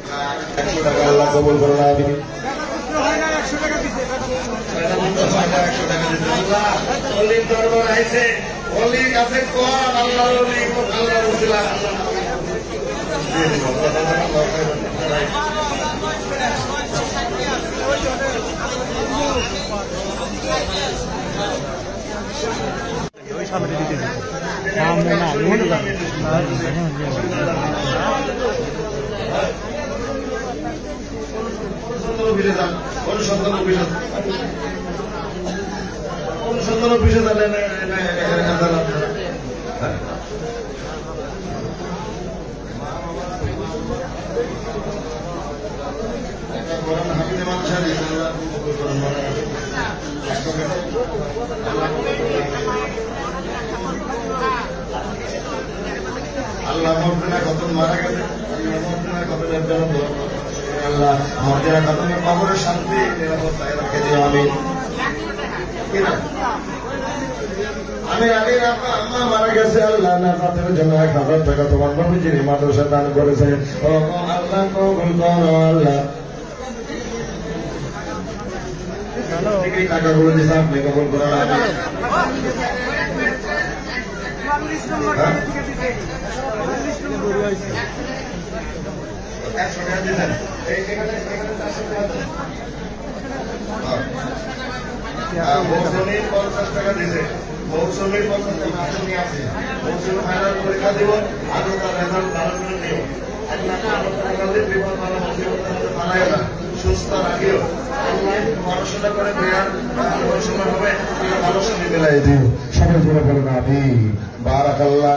100 টাকা আল্লাহ কবুল করুন আমিন। অলির দরবার আইছে, অলির কাছে কোন আল্লাহ অলি আল্লাহ রসুলা সামনে দিতে অনুসন্ধান অফিসে জানেন হাফিজে মানুষ আল্লাহ মর্দিনা কত মারা গেছে, মর্দিনা কত আল্লাহ মর্দিনা কত কবরের শান্তি নিরাপত্তায় রাখে দিও আমি। আমি আম্মা মারা গেছে, আল্লাহ নাজাতের জন্য 1000 টাকা তোমার নবীজির মাদ্রাসা দান করেছে। ও আল্লাহ কবুল করো আল্লাহ। টাকাগুলো দিছে আপনি কবুল করেন আমিন। 100 টাকা দিলেন, মৌসুমীর 50 টাকা দিছে, মৌসুমীর 50 টাকা নিয়ে আসে, মৌসুমী ফাইনাল পরীক্ষা দিব, আগে তার রেজাল্ট ভালো করে দিও। সুস্থ রাখিও, পড়াশোনা করে পড়াশোনা হবে, ভালো সময় মিলাই দিও। সবাই জোরে বলেন আমিন। বারাকাল্লাহ।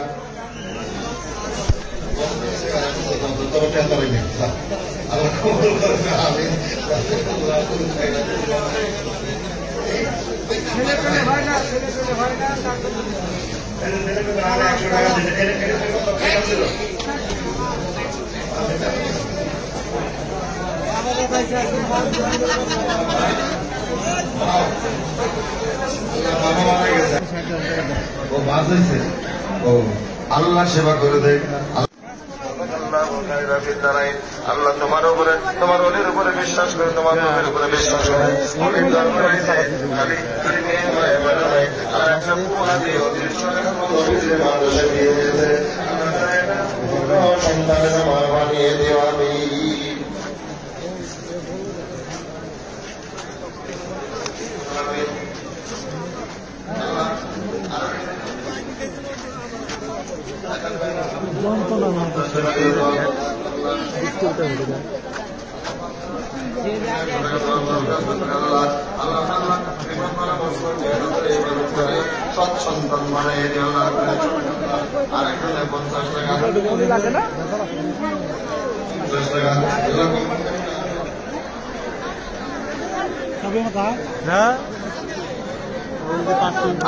ও বাদ হয়েছে, ও আল্লাহ সেবা করে দেয়। আল্লাহ তোমার উপরে, তোমার অলির উপরে বিশ্বাস করে, তোমার নবীর উপরে বিশ্বাস করে সন্তানের আমার বানিয়ে দিও আমি। সন্তান বানিয়ে দিও না। আরেকজনে 50 টাকা, 50 টাকা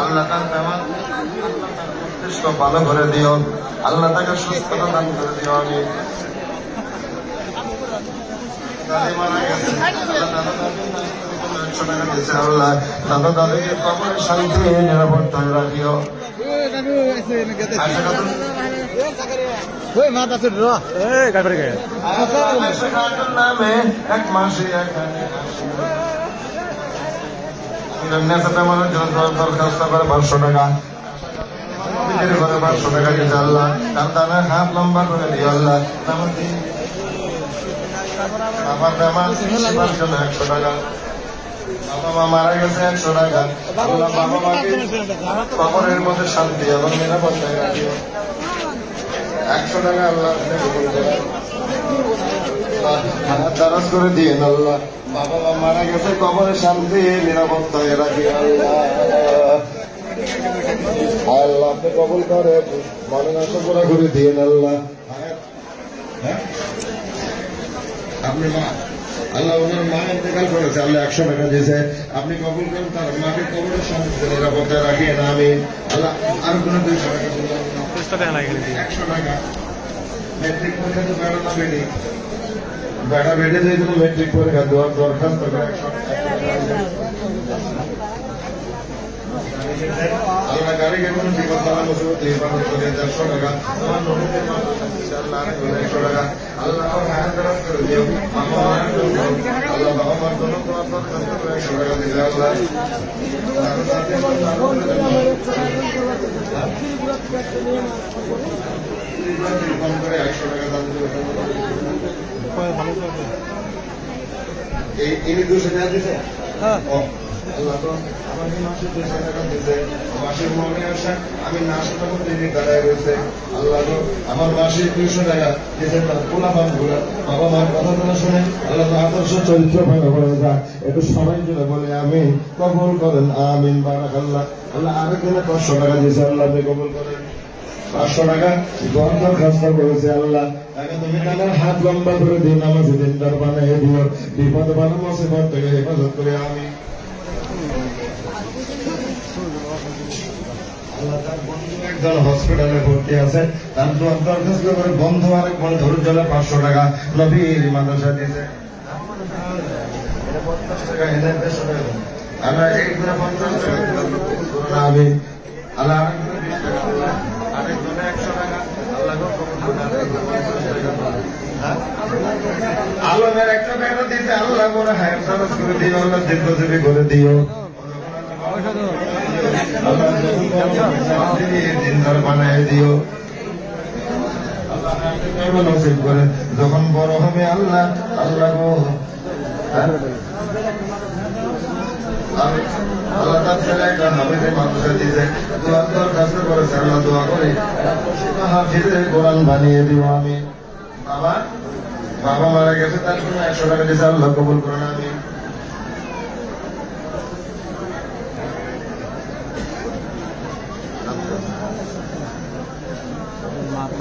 আল্লাহ ভালো করে দিও, আল্লাহ তাকে সুস্থতা দান করে দিও আমি। মারা গেছে, 100 টাকা দিয়েছে আল্লাহ, দাদা দাদিকে কবরের শান্তি নিরাপত্তায় রাখিও। নামে 1 মাসে মানুষ দরখাস্ত করে 500 টাকা, নিজের ঘরে 500 টাকা দিতে আল্লাহ, তার দানা হাত লম্বা করে দিও আল্লাহ। আমার বেমার সেবার জন্য 100 টাকা, বাবা মা মারা গেছে 100 টাকা, আল্লাহ বাবা মাকে কবরের মধ্যে শান্তি এবং নিরাপত্তায় রাখিও। 100 টাকা আল্লাহ দারাজ করে দিয়ে আল্লাহ, বাবা মা মারা গেছে কবরের শান্তি নিরাপত্তায় রাখি আল্লাহ। আল্লাহ আপনি কবুল করে মনে আশা পুরা করে দিয়ে আল্লাহ। আপনি মা, আল্লাহ ওনার মা ইন্তেকাল করেছে, আল্লাহ 100 টাকা দিয়েছে, আপনি কবুল করেন, তার মাকে কবরের শান্তি নিরাপত্তায় রাখিয়ে না আমি আল্লাহ। আর কোন 200 টাকা 100 টাকা মেট্রিক পরীক্ষা তো বেড়া না বেড়ে বেড়া বেড়ে যে কোনো মেট্রিক পরীক্ষা দেওয়ার দরখাস্ত করে 100 টাকা আল্লাহ গাড়ি কোনো বিপদ বালা মুসিবত নির্বাচন করে 100 টাকা 100 টাকা আল্লাহ আমার হায়াত দারাজ করে দিও আল্লাহ বাবা মার জন্য তোমার দরখাস্ত করে 100 টাকা দিবে আল্লাহ করে 100 টাকা দান দিবে ইনি 200 টাকা দিছে আল্লাহ তো আমাকে মাসে 200 টাকা দিছে মাসের মনে আসা আমি নাশতা করতে দাঁড়ায় রয়েছে আল্লাহ তো আমার মাসে 200 টাকা দিয়েছে পোলাপান গুলা বাবা মার কথা তোলা শুনে আল্লাহ তো আদর্শ চরিত্র ভালো করে যাক একটু সবাই জন্য বলে আমি কবুল করেন আমিন বারাকাল্লাহ আল্লাহ আরেকজনে 500 টাকা দিয়েছে আল্লাহ আপনি কবুল করেন 500 টাকা দরখাস্ত করেছে আল্লাহ তাকে তুমি তাদের হাত লম্বা করে দিন আমাকে দিনদার বানিয়ে দিও বিপদ বানো মুসিবত থেকে হেফাজত করে আমি একজন হসপিটালে ভর্তি আছে তার দরখাস্ত করে বন্ধু আরেক বন্ধুর জন্য 500 টাকা নবীর মাদ্রাসা দিয়েছে 50 টাকা এনে 150 টাকা আমরা এইগুলো 50 টাকা আমি আল্লাহ আরেকজনে 100 টাকা আল্লাহ আলমের একটা টাকা দিতে আল্লাহ করে হায়াত দারাজ করে দিও আল্লাহ দীর্ঘজীবী করে দিও দিনদার বানায় দিও নসিব করে যখন বড় হবে আল্লাহ আল্লাহ আল্লাহ তার ছেলে একটা হাফিজে মাদ্রাসা দিয়েছে দোয়ার দরখাস্ত করেছে আল্লাহ দোয়া করে হাফিজে কোরআন বানিয়ে দিব আমি বাবা মারা গেছে তার জন্য 100 টাকা দিয়েছে আল্লাহ কবুল করেন আমি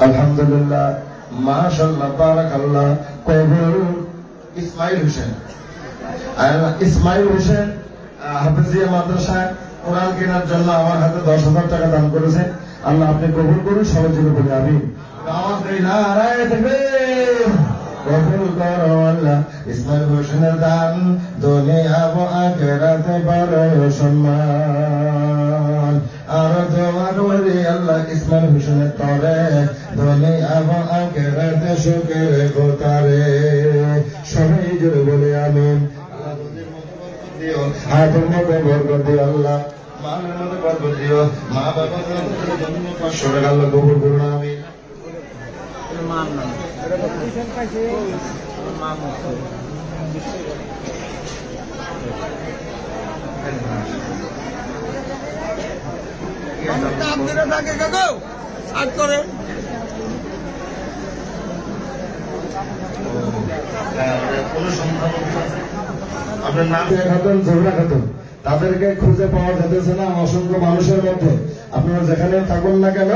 আলহামদুলিল্লাহ মাশাআল্লাহ বারাকাল্লাহ কবুল ইসমাইল হোসেন হাফেজিয়া মাদ্রাসায় কোরআন কেনার জন্য আমার হাতে 10,000 টাকা দান করেছে আল্লাহ আপনি কবুল করুন সবাই জন্য বলে আমি কবুল করো আল্লাহ ইসমাইল হোসেনের দান দুনিয়া ও আখিরাতে বড় সম্মান আর দোয়া করি আল্লাহ ইসমাইল হোসেনের তরে দুনিয়া ও আখিরাতে সুখের গোতারে সবাই জোরে বলে আমিন হাতের মধ্যে বরকত দিও আল্লাহ মালের মধ্যে বরকত দিও মা বাবা জন্য 500 টাকা আল্লাহ কবুল করুন আমিন আপনার নাম খাতুন জোহরা খাতুন তাদেরকে খুঁজে পাওয়া যেতেছে না অসংখ্য মানুষের মধ্যে আপনারা যেখানে থাকুন না কেন